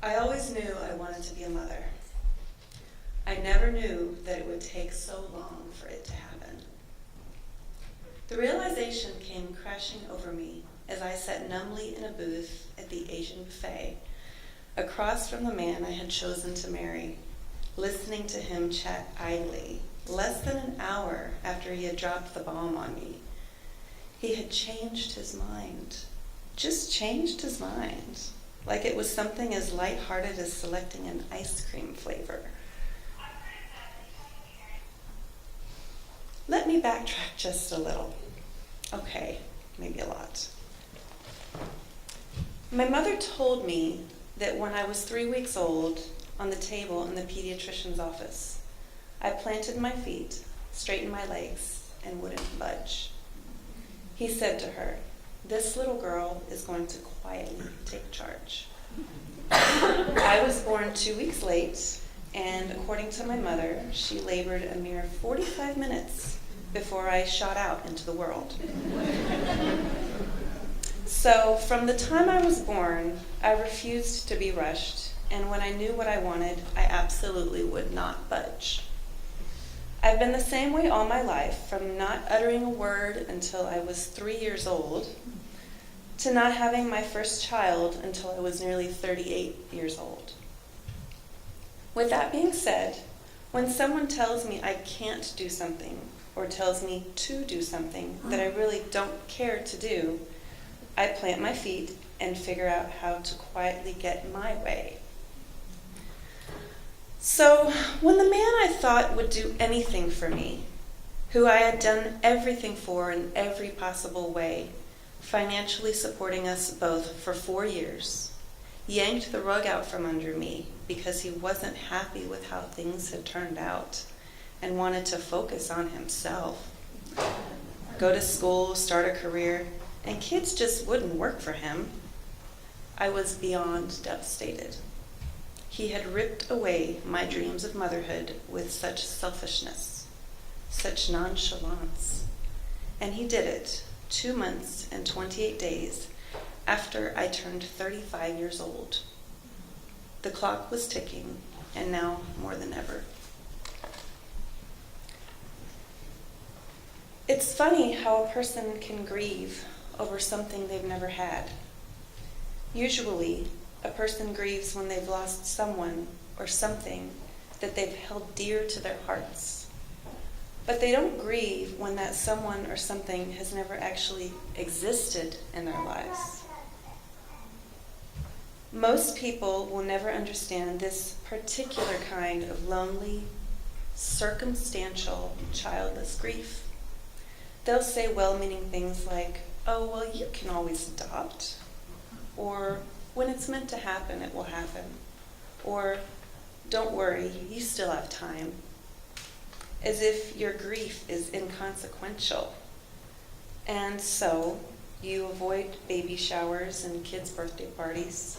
I always knew I wanted to be a mother. I never knew that it would take so long for it to happen. The realization came crashing over me as I sat numbly in a booth at the Asian buffet, across from the man I had chosen to marry, listening to him chat idly, less than an hour after he had dropped the bomb on me. He had changed his mind, just changed his mind, like it was something as lighthearted as selecting an ice cream flavor. Let me backtrack just a little. Okay, maybe a lot. My mother told me that when I was 3 weeks old, on the table in the pediatrician's office, I planted my feet, straightened my legs, and wouldn't budge. He said to her, "This little girl is going to quietly take charge." I was born 2 weeks late, and according to my mother, she labored a mere 45 minutes before I shot out into the world. So from the time I was born, I refused to be rushed, and when I knew what I wanted, I absolutely would not budge. I've been the same way all my life, from not uttering a word until I was 3 years old, to not having my first child until I was nearly 38 years old. With that being said, when someone tells me I can't do something, or tells me to do something that I really don't care to do, I plant my feet and figure out how to quietly get my way. So when the man I thought would do anything for me, who I had done everything for in every possible way, financially supporting us both for 4 years, yanked the rug out from under me because he wasn't happy with how things had turned out and wanted to focus on himself, go to school, start a career, and kids just wouldn't work for him, I was beyond devastated. He had ripped away my dreams of motherhood with such selfishness, such nonchalance, and he did it 2 months and 28 days after I turned 35 years old. The clock was ticking, and now more than ever. It's funny how a person can grieve over something they've never had. Usually, a person grieves when they've lost someone or something that they've held dear to their hearts. But they don't grieve when that someone or something has never actually existed in their lives. Most people will never understand this particular kind of lonely, circumstantial, childless grief. They'll say well-meaning things like, "Oh, well, you can always adopt," or "When it's meant to happen, it will happen," or "Don't worry, you still have time," as if your grief is inconsequential. And so, you avoid baby showers and kids' birthday parties.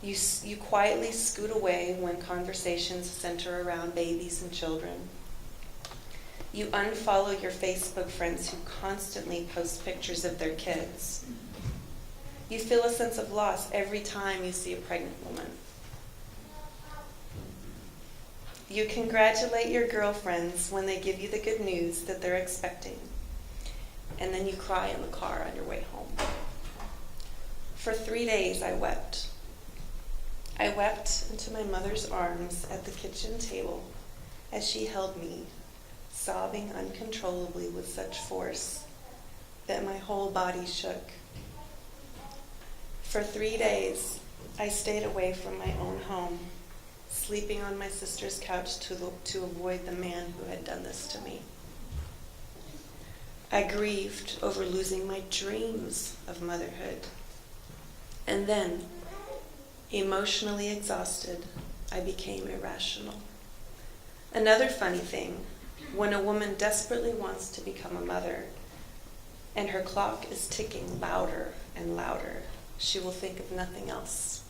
You quietly scoot away when conversations center around babies and children. You unfollow your Facebook friends who constantly post pictures of their kids. You feel a sense of loss every time you see a pregnant woman. You congratulate your girlfriends when they give you the good news that they're expecting, and then you cry in the car on your way home. For 3 days I wept. I wept into my mother's arms at the kitchen table as she held me, sobbing uncontrollably with such force that my whole body shook. For 3 days, I stayed away from my own home, sleeping on my sister's couch to avoid the man who had done this to me. I grieved over losing my dreams of motherhood. And then, emotionally exhausted, I became irrational. Another funny thing, when a woman desperately wants to become a mother, and her clock is ticking louder and louder, she will think of nothing else.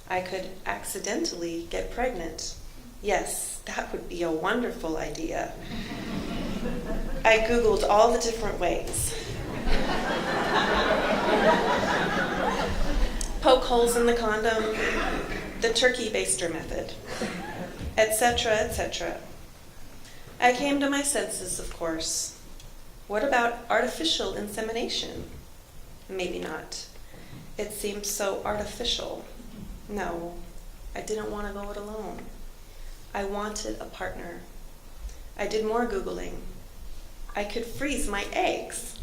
I could accidentally get pregnant. Yes, that would be a wonderful idea. I Googled all the different ways. Poke holes in the condom, the turkey baster method, etc., etc. I came to my senses, of course. What about artificial insemination? Maybe not. It seemed so artificial. No, I didn't want to go it alone. I wanted a partner. I did more Googling. I could freeze my eggs.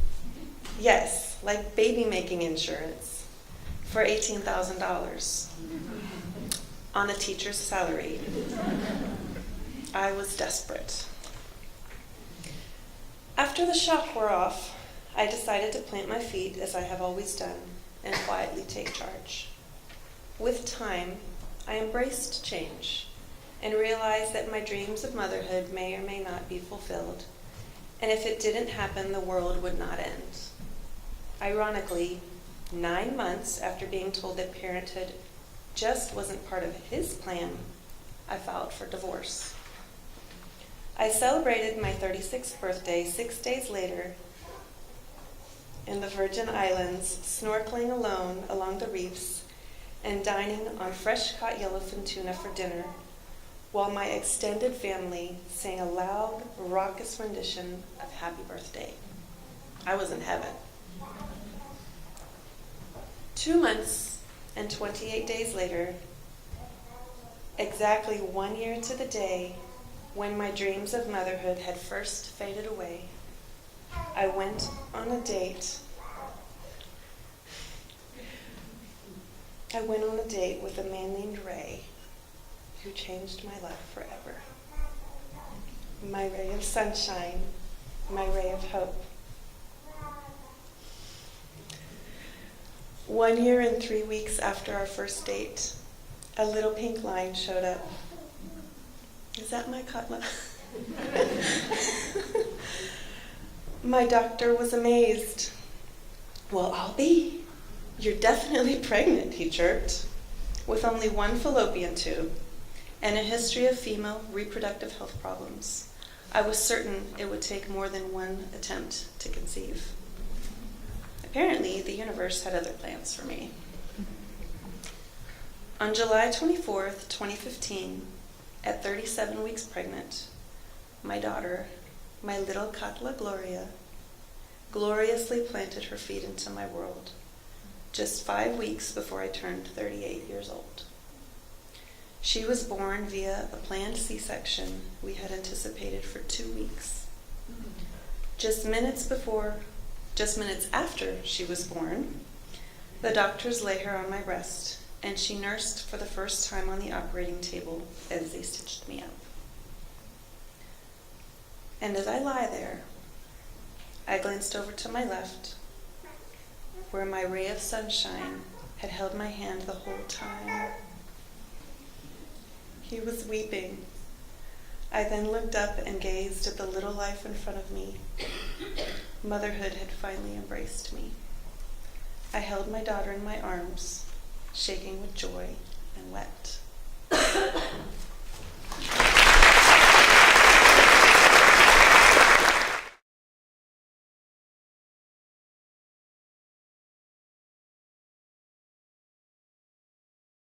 Yes, like baby making insurance for $18,000 on a teacher's salary. I was desperate. After the shock wore off, I decided to plant my feet as I have always done and quietly take charge. With time, I embraced change and realized that my dreams of motherhood may or may not be fulfilled, and if it didn't happen, the world would not end. Ironically, 9 months after being told that parenthood just wasn't part of his plan, I filed for divorce. I celebrated my 36th birthday 6 days later in the Virgin Islands, snorkeling alone along the reefs and dining on fresh-caught yellowfin tuna for dinner, while my extended family sang a loud, raucous rendition of Happy Birthday. I was in heaven. 2 months and 28 days later, exactly 1 year to the day when my dreams of motherhood had first faded away, I went on a date. With a man named Ray, who changed my life forever. My ray of sunshine, my ray of hope. 1 year and 3 weeks after our first date, a little pink line showed up. Is that my cutla? My doctor was amazed. Well, I'll be. You're definitely pregnant, he chirped. With only one fallopian tube and a history of female reproductive health problems, I was certain it would take more than one attempt to conceive. Apparently, the universe had other plans for me. On July 24th, 2015, at 37 weeks pregnant, my daughter, my little Katla Gloria, gloriously planted her feet into my world, just 5 weeks before I turned 38 years old. She was born via a planned C-section we had anticipated for 2 weeks. Just minutes after she was born, the doctors lay her on my breast, and she nursed for the first time on the operating table as they stitched me up. And as I lie there, I glanced over to my left, where my ray of sunshine had held my hand the whole time. He was weeping. I then looked up and gazed at the little life in front of me. Motherhood had finally embraced me. I held my daughter in my arms, shaking with joy, and wept.